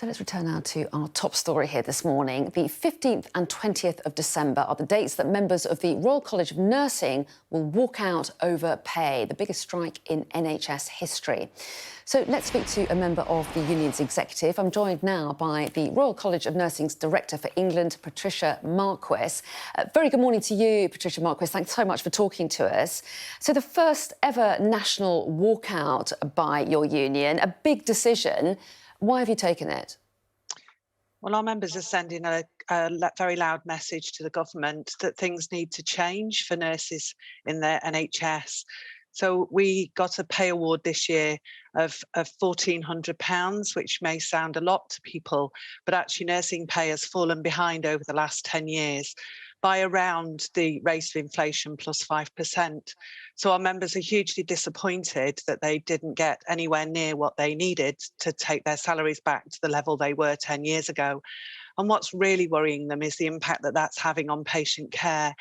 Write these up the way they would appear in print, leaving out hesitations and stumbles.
So let's return now to our top story here this morning. The 15th and 20th of December are the dates that members of the Royal College of Nursing will walk out over pay, the biggest strike in NHS history. So let's speak to a member of the union's executive. I'm joined now by the Royal College of Nursing's Director for England, Patricia Marquis. Very good morning to you, Patricia Marquis. Thanks so much for talking to us. So the first ever national walkout by your union, a big decision. Why have you taken it? Well, our members are sending a very loud message to the government that things need to change for nurses in the NHS. So we got a pay award this year of £1,400, which may sound a lot to people, but actually nursing pay has fallen behind over the last 10 years by around the rate of inflation plus 5%. So our members are hugely disappointed that they didn't get anywhere near what they needed to take their salaries back to the level they were 10 years ago. And what's really worrying them is the impact that that's having on patient care.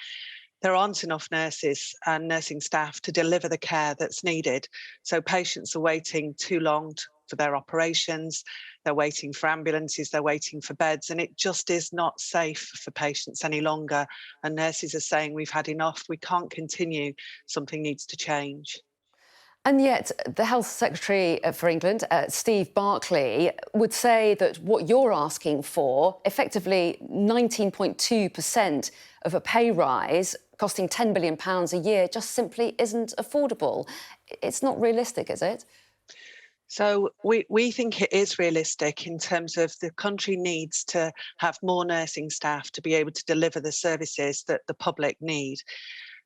There aren't enough nurses and nursing staff to deliver the care that's needed. So patients are waiting too long for their operations, they're waiting for ambulances, they're waiting for beds, and it just is not safe for patients any longer. And nurses are saying, we've had enough, we can't continue, something needs to change. And yet the Health Secretary for England, Steve Barclay, would say that what you're asking for, effectively 19.2% of a pay rise, costing £10 billion a year, just simply isn't affordable. It's not realistic, is it? So we think it is realistic in terms of the country needs to have more nursing staff to be able to deliver the services that the public need.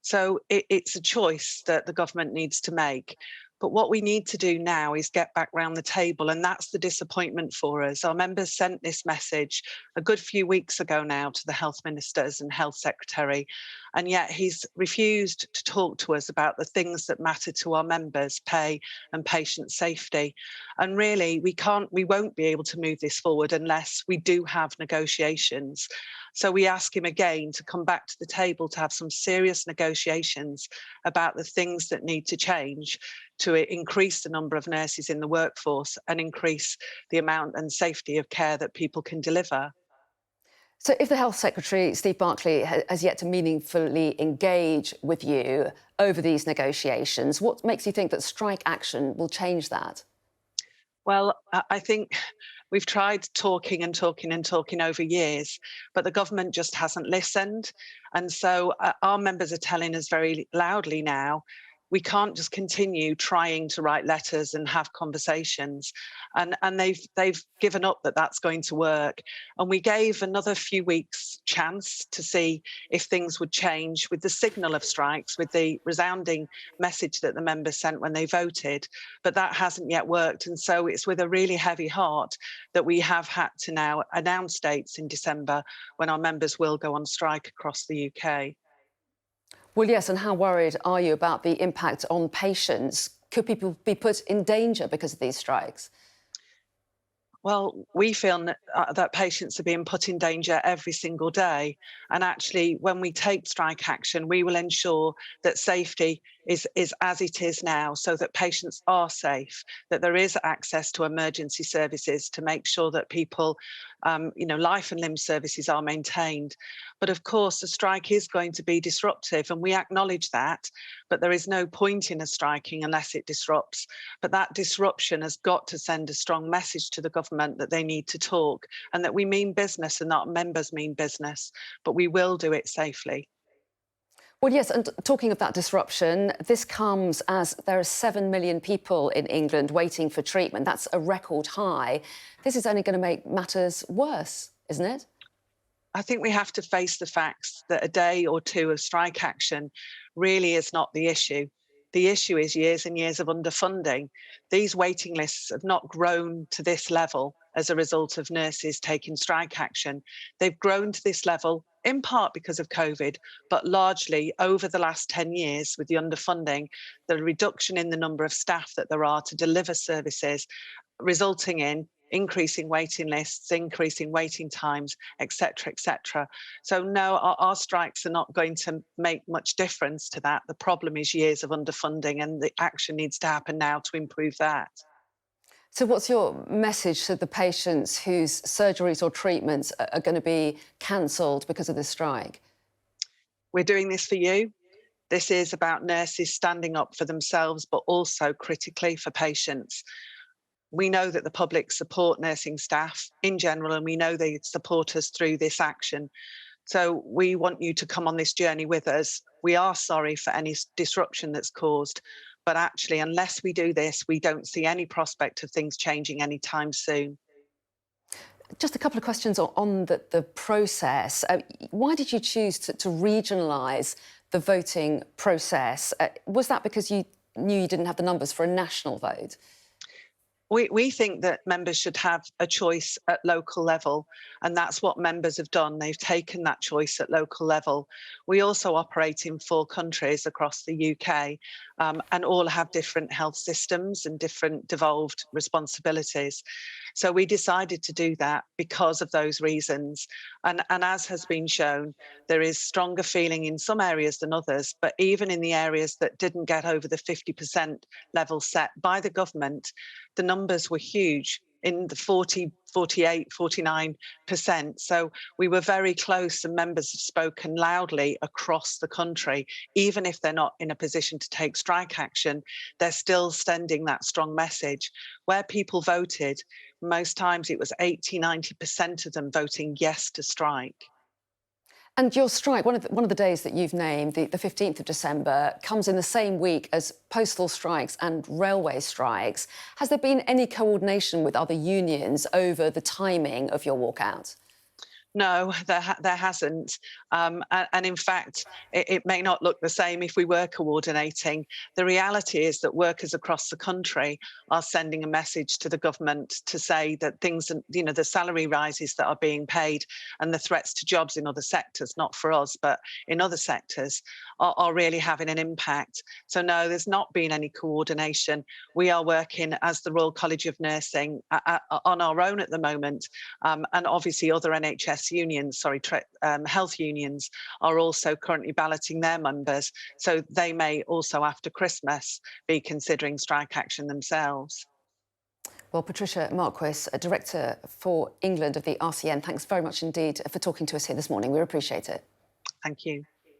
So it's a choice that the government needs to make. But what we need to do now is get back round the table, and that's the disappointment for us. Our members sent this message a good few weeks ago now to the health ministers and health secretary, and yet he's refused to talk to us about the things that matter to our members, pay and patient safety. And really, we won't be able to move this forward unless we do have negotiations. So we ask him again to come back to the table to have some serious negotiations about the things that need to change to increase the number of nurses in the workforce and increase the amount and safety of care that people can deliver. So if the Health Secretary, Steve Barclay, has yet to meaningfully engage with you over these negotiations, what makes you think that strike action will change that? Well, I think we've tried talking and talking and talking over years, but the government just hasn't listened. And so our members are telling us very loudly now, we can't just continue trying to write letters and have conversations. And they've given up that that's going to work. And we gave another few weeks chance to see if things would change with the signal of strikes, with the resounding message that the members sent when they voted. But that hasn't yet worked. And so it's with a really heavy heart that we have had to now announce dates in December when our members will go on strike across the UK. Well, yes, and how worried are you about the impact on patients? Could people be put in danger because of these strikes? Well, we feel that patients are being put in danger every single day. And actually, when we take strike action, we will ensure that safety is as it is now, so that patients are safe, that there is access to emergency services to make sure that people, life and limb services are maintained. But of course, the strike is going to be disruptive, and we acknowledge that. But there is no point in a striking unless it disrupts. But that disruption has got to send a strong message to the government that they need to talk and that we mean business and that members mean business, but we will do it safely. Well, yes, and talking of that disruption, this comes as there are 7 million people in England waiting for treatment. That's a record high. This is only going to make matters worse, isn't it? I think we have to face the facts that a day or two of strike action really is not the issue. The issue is years and years of underfunding. These waiting lists have not grown to this level as a result of nurses taking strike action. They've grown to this level in part because of COVID, but largely over the last 10 years with the underfunding, the reduction in the number of staff that there are to deliver services, resulting in increasing waiting lists, increasing waiting times, etc., etc. So no, our strikes are not going to make much difference to that. The problem is years of underfunding, and the action needs to happen now to improve that. So what's your message to the patients whose surgeries or treatments are going to be cancelled because of this strike? We're doing this for you. This is about nurses standing up for themselves, but also critically for patients. We know that the public support nursing staff in general, and we know they support us through this action. So we want you to come on this journey with us. We are sorry for any disruption that's caused, but actually, unless we do this, we don't see any prospect of things changing anytime soon. Just a couple of questions on the process. Why did you choose to regionalise the voting process? Was that because you knew you didn't have the numbers for a national vote? We think that members should have a choice at local level, and that's what members have done. They've taken that choice at local level. We also operate in 4 countries across the UK, and all have different health systems and different devolved responsibilities. So we decided to do that because of those reasons. And as has been shown, there is stronger feeling in some areas than others, but even in the areas that didn't get over the 50% level set by the government, the numbers were huge in the 40, 48, 49%. So we were very close, and members have spoken loudly across the country. Even if they're not in a position to take strike action, they're still sending that strong message. Where people voted, most times it was 80, 90% of them voting yes to strike. And your strike, one of the days that you've named, the 15th of December, comes in the same week as postal strikes and railway strikes. Has there been any coordination with other unions over the timing of your walkout? No, there hasn't. And in fact, it may not look the same if we were coordinating. The reality is that workers across the country are sending a message to the government to say that things, the salary rises that are being paid and the threats to jobs in other sectors, not for us, but in other sectors, are really having an impact. So no, there's not been any coordination. We are working as the Royal College of Nursing on our own at the moment, and obviously other NHS unions, health unions are also currently balloting their members. So they may also after Christmas be considering strike action themselves. Well, Patricia Marquis, Director for England of the RCN, thanks very much indeed for talking to us here this morning. We appreciate it. Thank you.